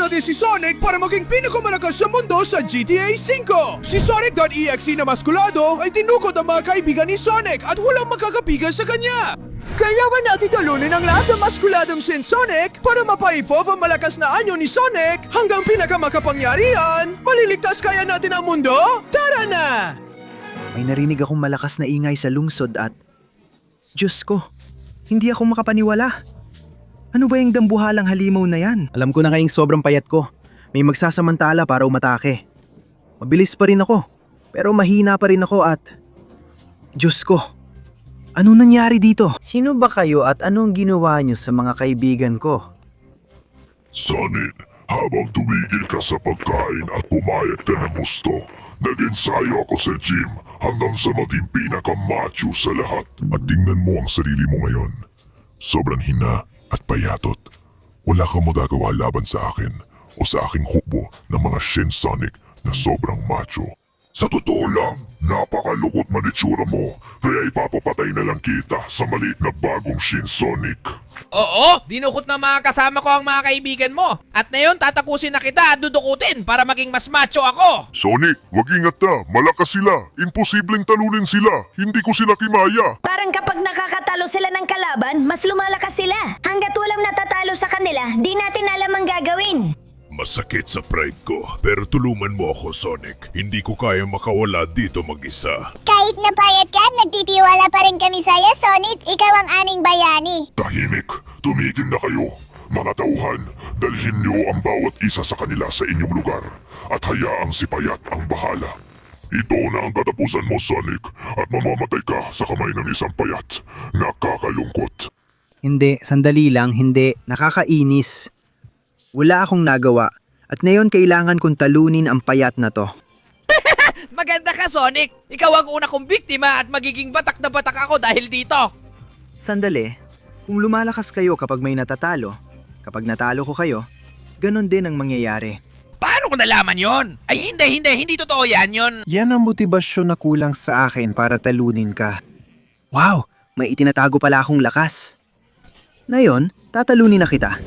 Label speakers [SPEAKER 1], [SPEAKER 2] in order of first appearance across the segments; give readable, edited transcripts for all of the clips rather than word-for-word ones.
[SPEAKER 1] natin si Sonic para maging pinakamalakas sa mundo sa GTA 5. Si Sonic.exe na maskulado ay tinukod ang mga kaibigan ni Sonic at walang makakapigan sa kanya. Kailangan natin talunin ang lahat ng maskuladong sin Sonic para mapa-evolve ang malakas na anyo ni Sonic hanggang pinakamakapangyarihan. Maliligtas kaya natin ang mundo? Tara na!
[SPEAKER 2] May narinig akong malakas na ingay sa lungsod at... Diyos ko, hindi ako makapaniwala. Ano ba yung dambuhalang halimaw na yan? Alam ko na ngayong sobrang payat ko. May magsasamantala para umatake. Mabilis pa rin ako, pero mahina pa rin ako at... Diyos ko, ano nangyari dito? Sino ba kayo at anong ginawa niyo sa mga kaibigan ko?
[SPEAKER 3] Sonic, habang tumigil ka sa pagkain at pumayat ka ng gusto, nag-ensayo ako sa gym hanggang sa maging pinaka-macho sa lahat. At tingnan mo ang sarili mo ngayon. Sobrang hina at payatot. Wala kang magagawa laban sa akin o sa aking hukbo ng mga Shin Sonic na sobrang macho. Sa totoo lang, napakalukot man itsura mo, kaya ipapapatay na lang kita sa maliit na bagong Shin Sonic.
[SPEAKER 4] Oo, dinukot ng mga kasama ko ang mga kaibigan mo. At ngayon tatakusin na kita at dudukutin para maging mas macho ako.
[SPEAKER 3] Sonic, wag ingat ka, malakas sila. Imposibleng talunin sila, hindi ko sila kimaya.
[SPEAKER 5] Parang kapag nakakatalo sila ng kalaban, mas lumalakas sila. Hanggat walang natatalo sa kanila, di natin alam ang gagawin.
[SPEAKER 3] Masakit sa pride ko, pero tulungan mo ako, Sonic. Hindi ko kaya makawala dito mag-isa.
[SPEAKER 6] Kahit napayat ka, nagtitiwala pa rin kami sa'yo, Sonic. Ikaw ang aming bayani.
[SPEAKER 3] Tahimik, tumigil na kayo. Mga tauhan, dalhin niyo ang bawat isa sa kanila sa inyong lugar at hayaang si Payat ang bahala. Ito na ang katapusan mo, Sonic, at mamamatay ka sa kamay ng isang payat. Nakakalungkot.
[SPEAKER 2] Hindi, sandali lang, hindi. Nakakainis. Wala akong nagawa at ngayon kailangan kong talunin ang payat na to.
[SPEAKER 4] Maganda ka, Sonic. Ikaw ang una kong biktima at magiging batak na batak ako dahil dito.
[SPEAKER 2] Sandali, kung lumalakas kayo kapag may natatalo, kapag natalo ko kayo, ganon din ang mangyayari.
[SPEAKER 4] Paano ko nalaman yon? Ay hindi totoo yon.
[SPEAKER 7] Yan ang motibasyon na kulang sa akin para talunin ka.
[SPEAKER 2] Wow, may itinatago pala akong lakas. Ngayon, tatalunin na kita.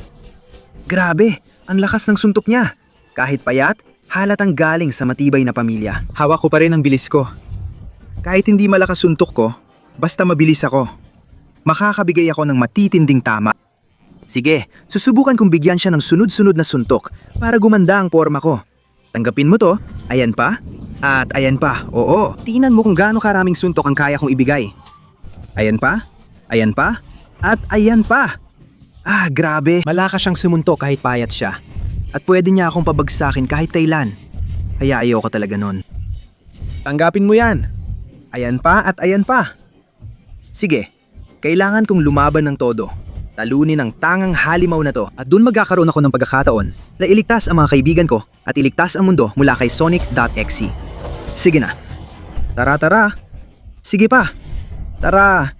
[SPEAKER 2] Grabe, ang lakas ng suntok niya. Kahit payat, halatang galing sa matibay na pamilya. Hawak ko pa rin ang bilis ko. Kahit hindi malakas suntok ko, basta mabilis ako. Makakabigay ako ng matitinding tama. Sige, susubukan kong bigyan siya ng sunod-sunod na suntok para gumanda ang forma ko. Tanggapin mo to, ayan pa, at ayan pa, oo. Tingnan mo kung gaano karaming suntok ang kaya kong ibigay. Ayan pa, at ayan pa. Ah, grabe. Malakas siyang sumuntok kahit payat siya. At pwede niya akong pabagsakin kahit kailan. Kaya ayaw ko talaga nun. Tanggapin mo yan. Ayan pa at ayan pa. Sige, kailangan kong lumaban ng todo. Talunin ang tangang halimaw na to at dun magkakaroon ako ng pagkakataon na iligtas ang mga kaibigan ko at iligtas ang mundo mula kay Sonic.exe. Sige na. Tara. Sige pa. Tara.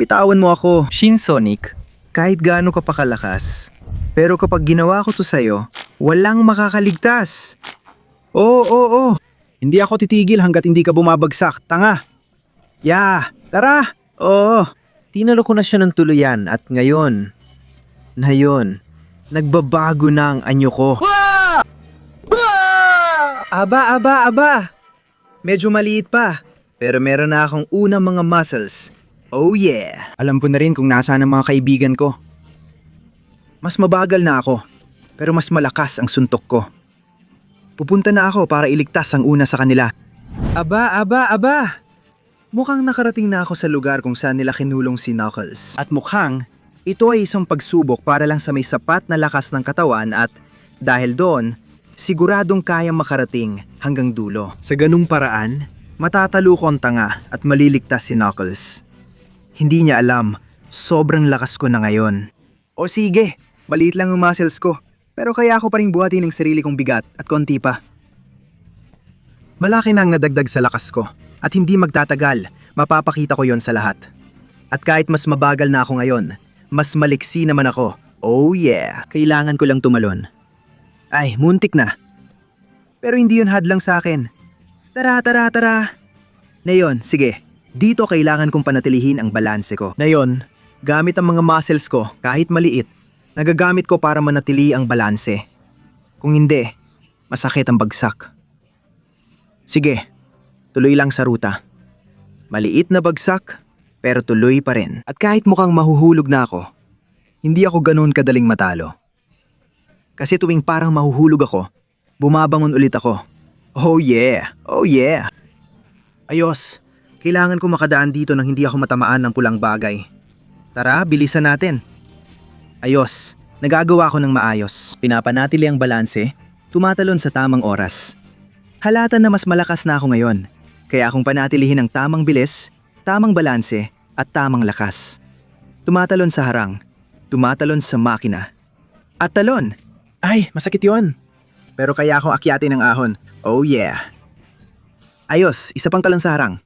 [SPEAKER 2] Bitawan mo ako.
[SPEAKER 8] Shin Sonic.
[SPEAKER 2] Kahit gaano ka pa kalakas, pero kapag ginawa ko to sa'yo, walang makakaligtas. Oo. Hindi ako titigil hanggat hindi ka bumabagsak, tanga. Tara. Oo. Tinalo ko na siya ng tuluyan at ngayon, nagbabago na ang anyo ko. Aba. Medyo maliit pa, pero meron na akong unang mga muscles. Oh yeah! Alam ko na rin kung nasaan ang mga kaibigan ko. Mas mabagal na ako, pero mas malakas ang suntok ko. Pupunta na ako para iligtas ang una sa kanila. Aba! Mukhang nakarating na ako sa lugar kung saan nila kinulong si Knuckles. At mukhang, ito ay isang pagsubok para lang sa may sapat na lakas ng katawan at dahil doon, siguradong kayang makarating hanggang dulo. Sa ganung paraan, matatalo ko ang tanga at maliligtas si Knuckles. Hindi niya alam, sobrang lakas ko na ngayon. O sige, maliit lang ang muscles ko, pero kaya ako pa rin buhatin ng sarili kong bigat at konti pa. Malaki na ang nadagdag sa lakas ko, at hindi magtatagal, mapapakita ko yon sa lahat. At kahit mas mabagal na ako ngayon, mas maliksi naman ako. Oh yeah, kailangan ko lang tumalon. Ay, muntik na. Pero hindi yun hadlang sa akin. Tara. Ngayon, sige. Dito kailangan kong panatilihin ang balanse ko. Ngayon, gamit ang mga muscles ko kahit maliit, Nagagamit ko para manatili ang balanse. Kung hindi, masakit ang bagsak. Sige, tuloy lang sa ruta. Maliit na bagsak, pero tuloy pa rin. At kahit mukhang mahuhulog na ako, hindi ako ganoon kadaling matalo. Kasi tuwing parang mahuhulog ako, bumabangon ulit ako. Oh yeah! Oh yeah! Ayos, kailangan ko makadaan dito nang hindi ako matamaan ng pulang bagay. Tara, bilisan natin. Ayos, nagagawa ko ng maayos. Pinapanatili ang balanse, tumatalon sa tamang oras. Halata na mas malakas na ako ngayon, kaya akong panatilihin ang tamang bilis, tamang balanse, at tamang lakas. Tumatalon sa harang, tumatalon sa makina. At talon! Ay, masakit yon. Pero kaya akong akyatin ng ahon. Oh yeah! Ayos, isa pang talon sa harang.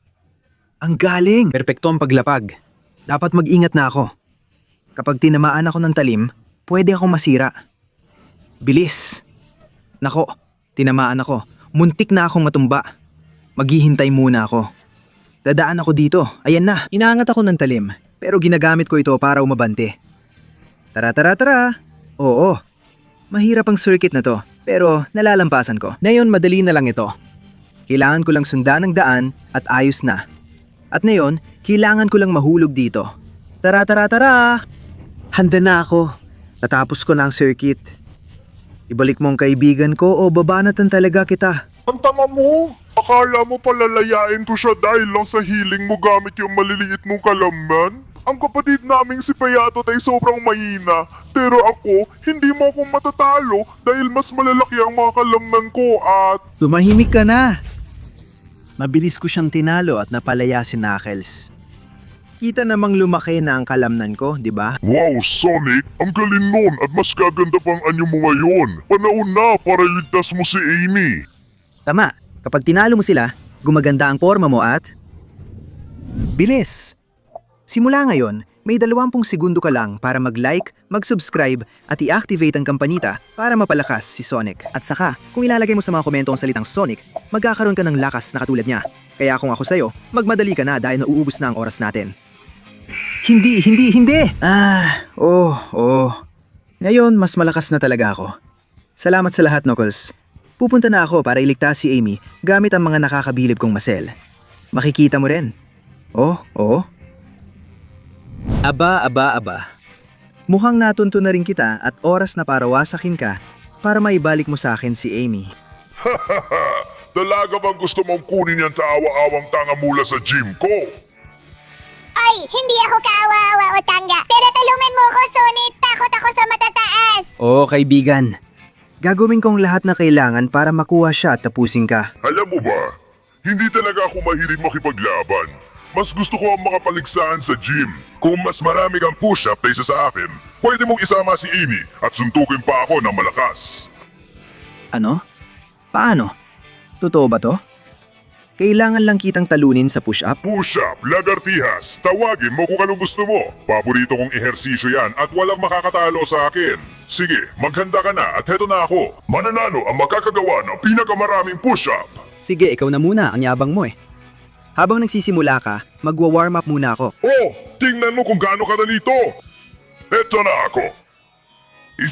[SPEAKER 2] Ang galing! Perpekto ang paglapag. Dapat mag-ingat na ako. Kapag tinamaan ako ng talim, pwede akong masira. Bilis! Nako, tinamaan ako. Muntik na akong matumba. Maghihintay muna ako. Dadaan ako dito, ayan na. Inaangat ako ng talim, pero ginagamit ko ito para umabante. Tara, tara, tara! Oo, mahirap ang circuit na to, pero nalalampasan ko. Ngayon madali na lang ito. Kailangan ko lang sundan ang daan at ayos na. At ngayon, kailangan ko lang mahulog dito. Tara, tara, tara! Handa na ako. Natapos ko na ang circuit. Ibalik mo ang kaibigan ko o babanatan talaga kita.
[SPEAKER 3] Ang tanga mo! Akala mo palalayain ko siya dahil lang sa healing mo gamit yung maliliit mong kalamnan? Ang kapatid naming si Payatot ay sobrang mahina, pero ako, hindi mo akong matatalo dahil mas malalaki ang mga kalamnan ko at...
[SPEAKER 2] Tumahimik ka na! Mabilis ko siyang tinalo at napalaya si Knuckles. Kita namang lumaki na ang kalamnan ko, di ba?
[SPEAKER 3] Wow, Sonic! Ang galing nun at mas gaganda pang anyo mo ngayon. Panahon na para iligtas mo si Amy.
[SPEAKER 2] Tama, kapag tinalo mo sila, gumaganda ang forma mo at... Bilis! Simula ngayon, may 20 segundo ka lang para mag-like, mag-subscribe at i-activate ang kampanita para mapalakas si Sonic. At saka, kung ilalagay mo sa mga komento ang salitang Sonic, magkakaroon ka ng lakas na katulad niya. Kaya kung ako sa'yo, magmadali ka na dahil nauubos na ang oras natin. Hindi! Ngayon, mas malakas na talaga ako. Salamat sa lahat, Knuckles. Pupunta na ako para iligtas si Amy gamit ang mga nakakabilib kong masel. Makikita mo rin. Oo. Aba. Mukhang natunto na rin kita at oras na para wasakin ka para maibalik mo sa akin si Amy.
[SPEAKER 3] Talaga bang gusto mong kunin yung taawa-awang tanga mula sa gym ko?
[SPEAKER 6] Ay, hindi ako kaawa-awa o tangga. Pero tulungan mo ako, Sonic. Takot ako sa matataas.
[SPEAKER 2] Oo, kaibigan. Gagawin kong lahat na kailangan para makuha siya at tapusin ka.
[SPEAKER 3] Alam mo ba, hindi talaga ako mahilig makipaglaban. Mas gusto ko ang makapaligsahan sa gym. Kung mas marami kang push-up kaysa sa akin, pwede mong isama si Amy at suntukin pa ako ng malakas.
[SPEAKER 2] Ano? Paano? Totoo ba to? Kailangan lang kitang talunin sa push-up?
[SPEAKER 3] Push-up, lagartihas, tawagin mo kung anong gusto mo. Paborito kong ehersisyo yan at walang makakatalo sa akin. Sige, maghanda ka na at heto na ako. Mananalo ang makakagawa ng pinakamaraming push-up.
[SPEAKER 2] Sige, ikaw na muna. Ang yabang mo eh. Habang nagsisimula ka, magwa-warm up muna ako.
[SPEAKER 3] Oh, tingnan mo kung gaano kadali ito. Heto na ako. 1,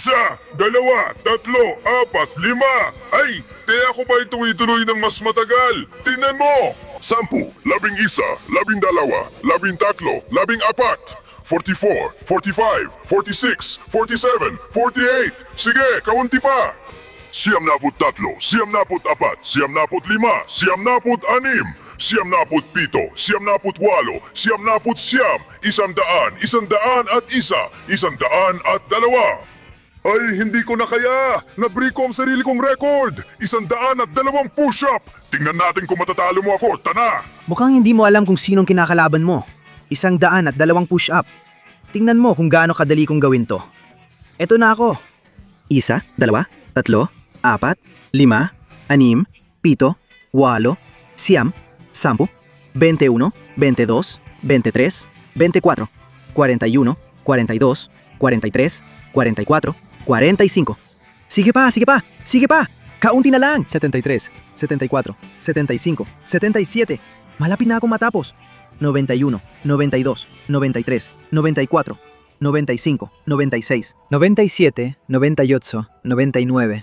[SPEAKER 3] 2, 3, 4, 5. Ay, kaya ko ba ituloy-tuloy ng mas matagal? Tingnan mo! 10, 11, 12, 13, 14, 45, 45, 46, 47, 48. Sige, kaunti pa. 93, 94, 95, 96, 97, 98, 99, 100, 102. Ay, hindi ko na kaya! Nabreak ko ang sarili kong record! 102 push-up! Tingnan natin kung matatalo mo ako, tana!
[SPEAKER 2] Mukhang hindi mo alam kung sinong kinakalaban mo. 102 push-up. Tingnan mo kung gaano kadali kong gawin to. Eto na ako. 1, 2, 3, 4, 5, 6, 7, 8, 9, 10, 10, 21, 22, 23, 24, 41, 42, 43, 44, 45. Sige pa! Kaunti na lang! 73, 74, 75, 77. Malapit na akong matapos. 91, 92, 93, 94, 95, 96, 97, 98, 99,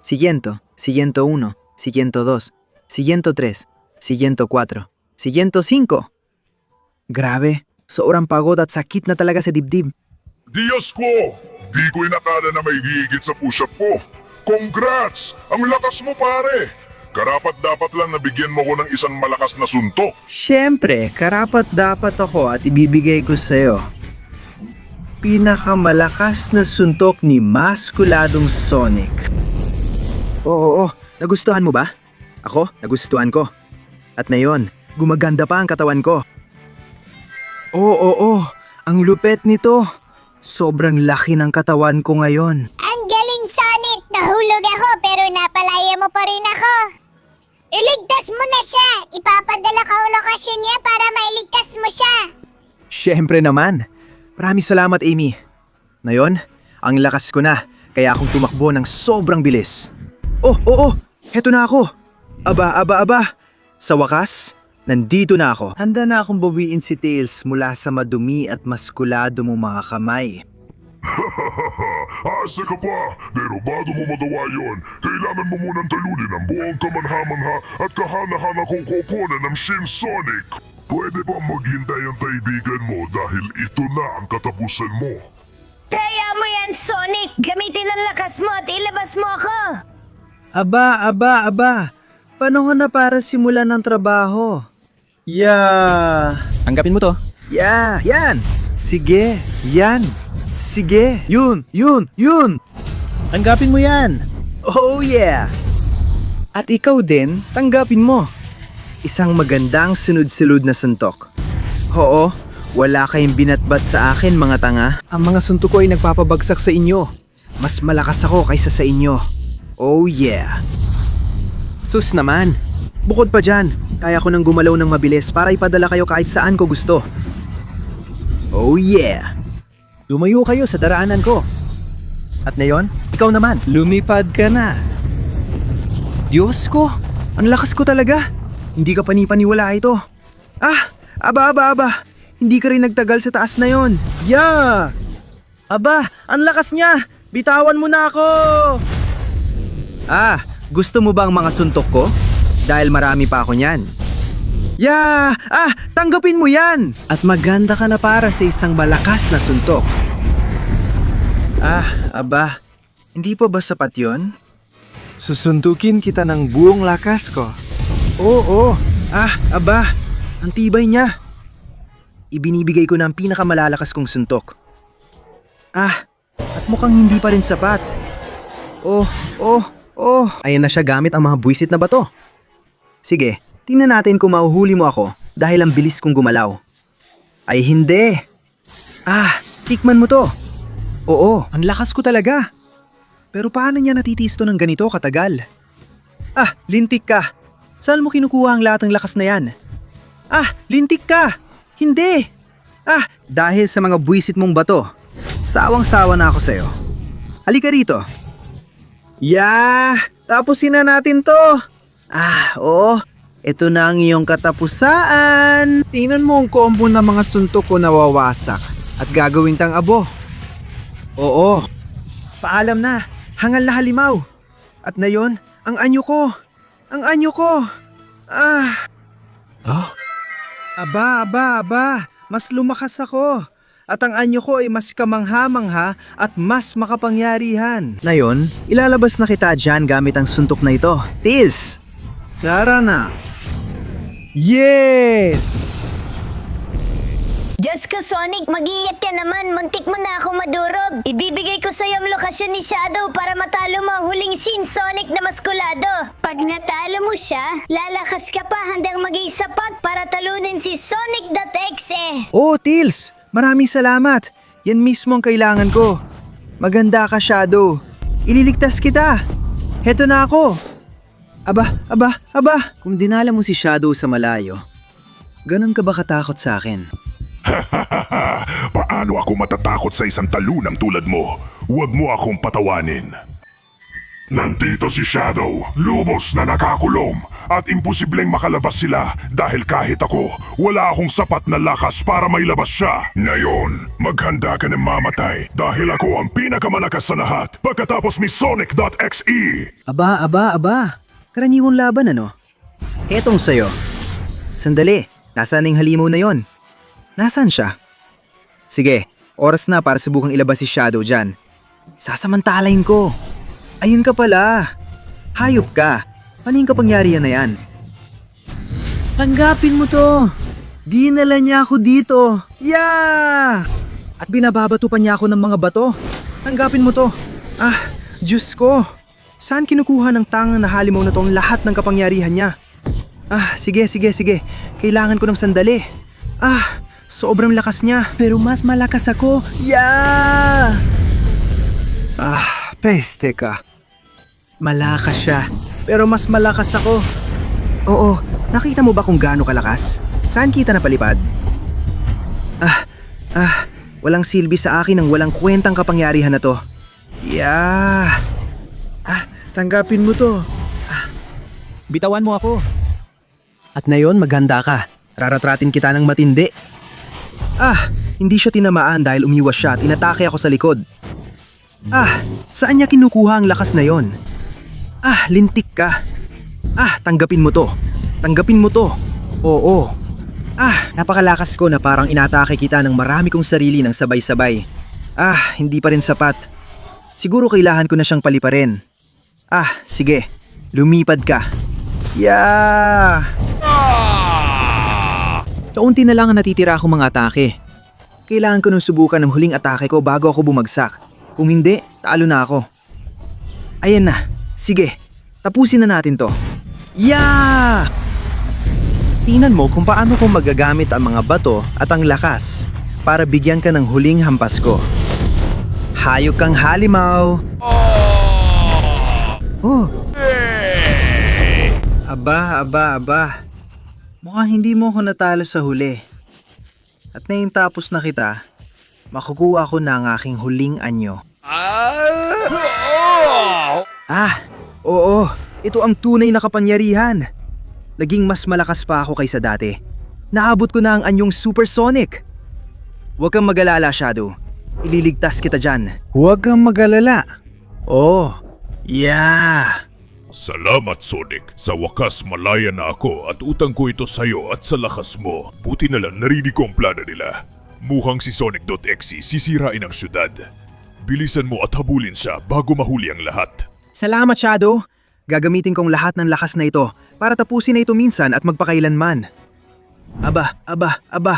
[SPEAKER 2] 100, 101, 102, 103, 104, 105. Grabe, sobrang pagod at sakit na talaga sa dibdib.
[SPEAKER 3] Diyos ko! Di ko inakala na may higit sa push-up ko. Congrats! Ang lakas mo pare! Karapat dapat lang nabigyan mo ko ng isang malakas na suntok.
[SPEAKER 2] Siyempre, karapat-dapat ako at ibibigay ko sa'yo. Pinakamalakas na suntok ni Maskuladong Sonic. Oo, nagustuhan mo ba? Ako, nagustuhan ko. At ngayon, gumaganda pa ang katawan ko. Oo, ang lupet nito. Sobrang laki ng katawan ko ngayon.
[SPEAKER 6] Ang galing, Sonic! Nahulog ako pero napalaya mo pa rin ako. Iligtas mo na siya! Ipapadala ka ang lokasyon niya para mailigtas mo siya!
[SPEAKER 2] Siyempre naman. Maraming salamat, Amy. Ngayon, ang lakas ko na, kaya akong tumakbo ng sobrang bilis. Oo, heto na ako. Aba. Sa wakas, nandito na ako. Handa na akong bawiin si Tails mula sa madumi at maskulado mong mga kamay.
[SPEAKER 3] Asa ka pa! Pero bago mo magawa yon, kailangan mo munang talunin ang buong kamanhamangha at kahana-hana kong koponan ng Shin Sonic. Pwede ba maghintay ang kaibigan mo dahil ito na ang katapusan mo?
[SPEAKER 5] Kaya mo yan, Sonic! Gamitin ang lakas mo at ilabas mo ako!
[SPEAKER 2] Aba. Panahon na para simulan ng trabaho.
[SPEAKER 7] Tanggapin mo to.
[SPEAKER 2] Yan! Sige, yan! Sige! Yun!
[SPEAKER 7] Tanggapin mo yan.
[SPEAKER 2] Oh yeah! At ikaw din, tanggapin mo. Isang magandang sunod-sunod na suntok. Oo, wala kayong binatbat sa akin mga tanga. Ang mga suntok ko ay nagpapabagsak sa inyo. Mas malakas ako kaysa sa inyo. Oh yeah! Sus naman! Bukod pa dyan, kaya ko nang gumalaw ng mabilis para ipadala kayo kahit saan ko gusto. Oh yeah! Lumayo kayo sa daraanan ko. At ngayon, ikaw naman.
[SPEAKER 7] Lumipad ka na.
[SPEAKER 2] Diyos ko, ang lakas ko talaga. Hindi ka panipaniwala ito. Aba. Hindi ka rin nagtagal sa taas na yon. Aba, ang lakas niya. Bitawan mo na ako. Gusto mo ba ang mga suntok ko? Dahil marami pa ako niyan. Tanggapin mo yan. At maganda ka na para sa isang malakas na suntok. Aba, hindi pa ba sapat yon?
[SPEAKER 7] Susuntukin kita ng buong lakas ko.
[SPEAKER 2] Oo. Aba, ang tibay niya. Ibinibigay ko na ang pinakamalalakas kong suntok. At mukhang hindi pa rin sapat. Ayan na siya gamit ang mga buwisit na bato. Sige, tingnan natin kung mahuhuli mo ako dahil ang bilis kong gumalaw. Ay hindi. Tikman mo to. Oo, ang lakas ko talaga. Pero paano niya natitiis to ng ganito katagal? Lintik ka. Saan mo kinukuha ang lahat ng lakas na yan? Lintik ka! Hindi! Dahil sa mga buwisit mong bato, sawang-sawa na ako sa'yo. Halika rito. Tapusin na natin to. Oo. Ito na ang iyong katapusan.
[SPEAKER 7] Tingnan mo ang combo ng mga suntok ko nawawasak at gagawin tang abo.
[SPEAKER 2] Oo. Paalam na. Hangal na halimaw. At ngayon, ang anyo ko. Aba. Mas lumakas ako. At ang anyo ko ay mas kamangha-mangha at mas makapangyarihan. Ngayon, ilalabas na kita dyan gamit ang suntok na ito. Tails! Tara na! Yes!
[SPEAKER 5] Diyos ko, Sonic, mag-iiyak ka naman. Muntik mo na ako madurog. Ibibigay ko sa'yo ang lokasyon ni Shadow para matalo mo ang huling Shin Sonic na maskulado. Pag natalo mo siya, lalakas ka pa handang maging sapat para talunin si Sonic.exe.
[SPEAKER 2] Oh, Tails! Maraming salamat. Yan mismo ang kailangan ko. Maganda ka, Shadow. Ililigtas kita. Heto na ako. Aba. Kung dinala mo si Shadow sa malayo, ganun ka ba katakot sa akin?
[SPEAKER 3] Paano ako matatakot sa isang talunang tulad mo? Huwag mo akong patawanin. Nandito si Shadow, lubos na nakakulong, at imposibleng makalabas sila dahil kahit ako, wala akong sapat na lakas para mailabas siya. Ngayon, maghanda ka na mamatay dahil ako ang pinakamalakas sa lahat pagkatapos ni Sonic.exe.
[SPEAKER 2] Aba. Karaniwang laban ano? Etong sa'yo. Sandali, nasaan yung halimaw na yon? Nasaan siya? Sige, oras na para subukang ilabas si Shadow dyan. Sasamantalain ko. Ayun ka pala. Hayop ka. Ano yung kapangyarihan na yan? Tanggapin mo to. Dinala niya ako dito. Yeah! At binababato pa niya ako ng mga bato. Tanggapin mo to. Ah, Diyos ko. Saan kinukuha ng tangang na halimaw na tong lahat ng kapangyarihan niya? Ah, sige. Kailangan ko ng sandali. Ah, sobrang lakas niya. Pero mas malakas ako. Yeah! Ah, peste ka. Malakas siya, pero mas malakas ako. Oo, nakita mo ba kung gaano kalakas? Saan kita napalipad? Walang silbi sa akin ang walang kwentang kapangyarihan na to. Yeah! Tanggapin mo to. Bitawan mo ako. At ngayon maghanda ka. Raratratin kita ng matindi. Hindi siya tinamaan dahil umiwas siya at inatake ako sa likod. Saan niya kinukuha ang lakas na yon? Lintik ka. Tanggapin mo to. Tanggapin mo to. Oo. Napakalakas ko na parang inatake kita ng marami kong sarili ng sabay-sabay. Hindi pa rin sapat. Siguro kailangan ko na siyang paliparin. Sige. Lumipad ka. Yeah! Kaunti na lang ang natitira akong mga atake. Kailangan ko nung subukan ng huling atake ko bago ako bumagsak. Kung hindi, talo na ako. Ayan na. Sige, tapusin na natin to. Yeah! Tingnan mo kung paano ko magagamit ang mga bato at ang lakas para bigyan ka ng huling hampas ko. Hayop kang halimaw! Oh! Aba. Mukhang hindi mo ako natalo sa huli. At ngayon tapos na kita, makukuha ko na ang aking huling anyo. Oo. Ito ang tunay na kapangyarihan. Naging mas malakas pa ako kaysa dati. Naabot ko na ang anyong supersonic. Huwag kang mag-alala, Shadow. Ililigtas kita dyan.
[SPEAKER 7] Huwag kang mag-alala.
[SPEAKER 2] Oh, yeah!
[SPEAKER 3] Salamat, Sonic. Sa wakas malaya na ako at utang ko ito sa'yo at sa lakas mo. Buti na lang narinig ko ang plano nila. Mukhang si Sonic.exe sisirain ang syudad. Bilisan mo at habulin siya bago mahuli ang lahat.
[SPEAKER 2] Salamat, Shadow. Gagamitin kong lahat ng lakas na ito para tapusin na ito minsan at magpakailanman. Aba.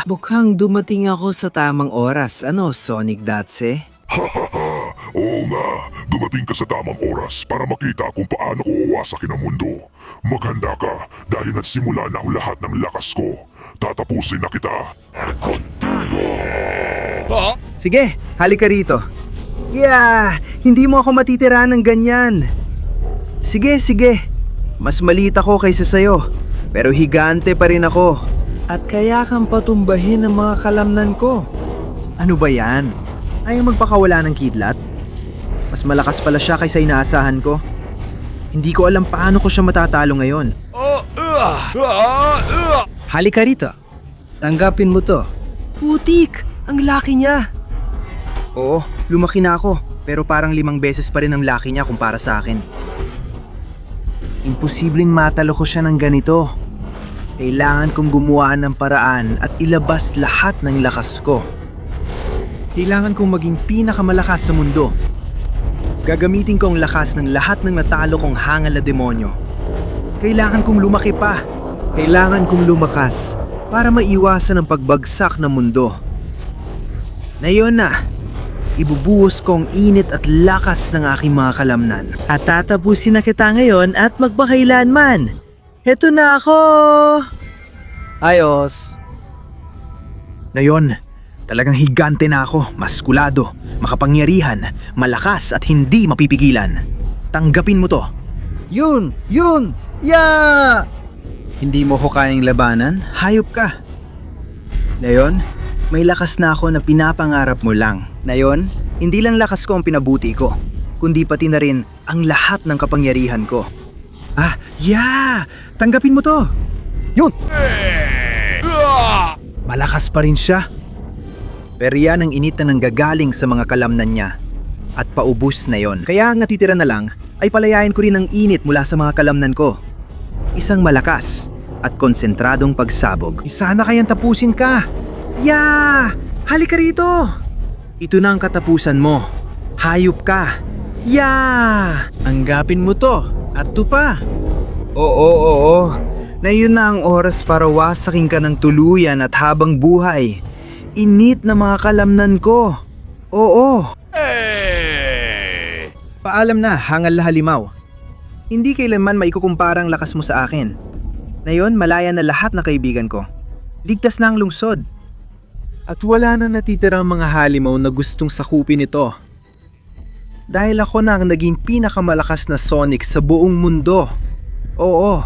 [SPEAKER 7] Mukhang dumating ako sa tamang oras. Ano, Sonic.exe?
[SPEAKER 3] Oo nga, dumating ka sa tamang oras para makita kung paano ko wawasakin ang mundo. Maghanda ka dahil nagsimula na ang lahat ng lakas ko. Tatapusin na kita.
[SPEAKER 2] Sige, halika rito. Yeah! Hindi mo ako matitira ng ganyan. Sige. Mas maliit ako kaysa sayo. Pero higante pa rin ako.
[SPEAKER 7] At kaya kang patumbahin ang mga kalamnan ko.
[SPEAKER 2] Ano ba yan? Ayaw magpakawala ng kidlat? Mas malakas pala siya kaysa inaasahan ko. Hindi ko alam paano ko siya matatalo ngayon. Halika rito.
[SPEAKER 7] Tanggapin mo to.
[SPEAKER 2] Putik! Ang laki niya! Oo, lumaki na ako. Pero parang 5 beses pa rin ang laki niya kumpara sa akin. Imposibleng matalo ko siya ng ganito. Kailangan kong gumawa ng paraan at ilabas lahat ng lakas ko. Kailangan kong maging pinakamalakas sa mundo. Gagamitin ko ang lakas ng lahat ng natalo kong hangal na demonyo. Kailangan kong lumaki pa. Kailangan kong lumakas para maiwasan ang pagbagsak ng mundo. Ngayon na, ibubuhos ko ang init at lakas ng aking mga kalamnan.
[SPEAKER 7] At tatapusin na kita ngayon at magpakailanman. Heto na ako! Ayos.
[SPEAKER 2] Ngayon, talagang higante na ako, maskulado, makapangyarihan, malakas at hindi mapipigilan. Tanggapin mo to.
[SPEAKER 7] Yun! Yeah!
[SPEAKER 2] Hindi mo ko kayang labanan? Hayop ka. Ngayon, may lakas na ako na pinapangarap mo lang. Ngayon, hindi lang lakas ko ang pinabuti ko. kundi pati na rin ang lahat ng kapangyarihan ko.
[SPEAKER 7] Yeah! Tanggapin mo to! Yun! Malakas pa rin siya.
[SPEAKER 2] Pero yan ang init na nanggagaling sa mga kalamnan niya. At paubos na yon. Kaya ang natitira na lang ay palayain ko rin ang init mula sa mga kalamnan ko. Isang malakas at konsentradong pagsabog.
[SPEAKER 7] Sana kayang tapusin ka.
[SPEAKER 2] Yeah! Halika rito! Ito na ang katapusan mo. Hayop ka! Yeah!
[SPEAKER 7] Anggapin mo to. At to pa.
[SPEAKER 2] Oo. Na yun na ang oras para wasakin ka ng tuluyan at habang buhay. Init na mga kalamnan ko. Oo. Paalam na, hangal na halimaw. Hindi kailanman maikukumpara ang lakas mo sa akin. Ngayon, malaya na lahat ng kaibigan ko. Ligtas na ang lungsod.
[SPEAKER 7] At wala na natitirang mga halimaw na gustong sakupin ito.
[SPEAKER 2] Dahil ako na ang naging pinakamalakas na Sonic sa buong mundo. Oo.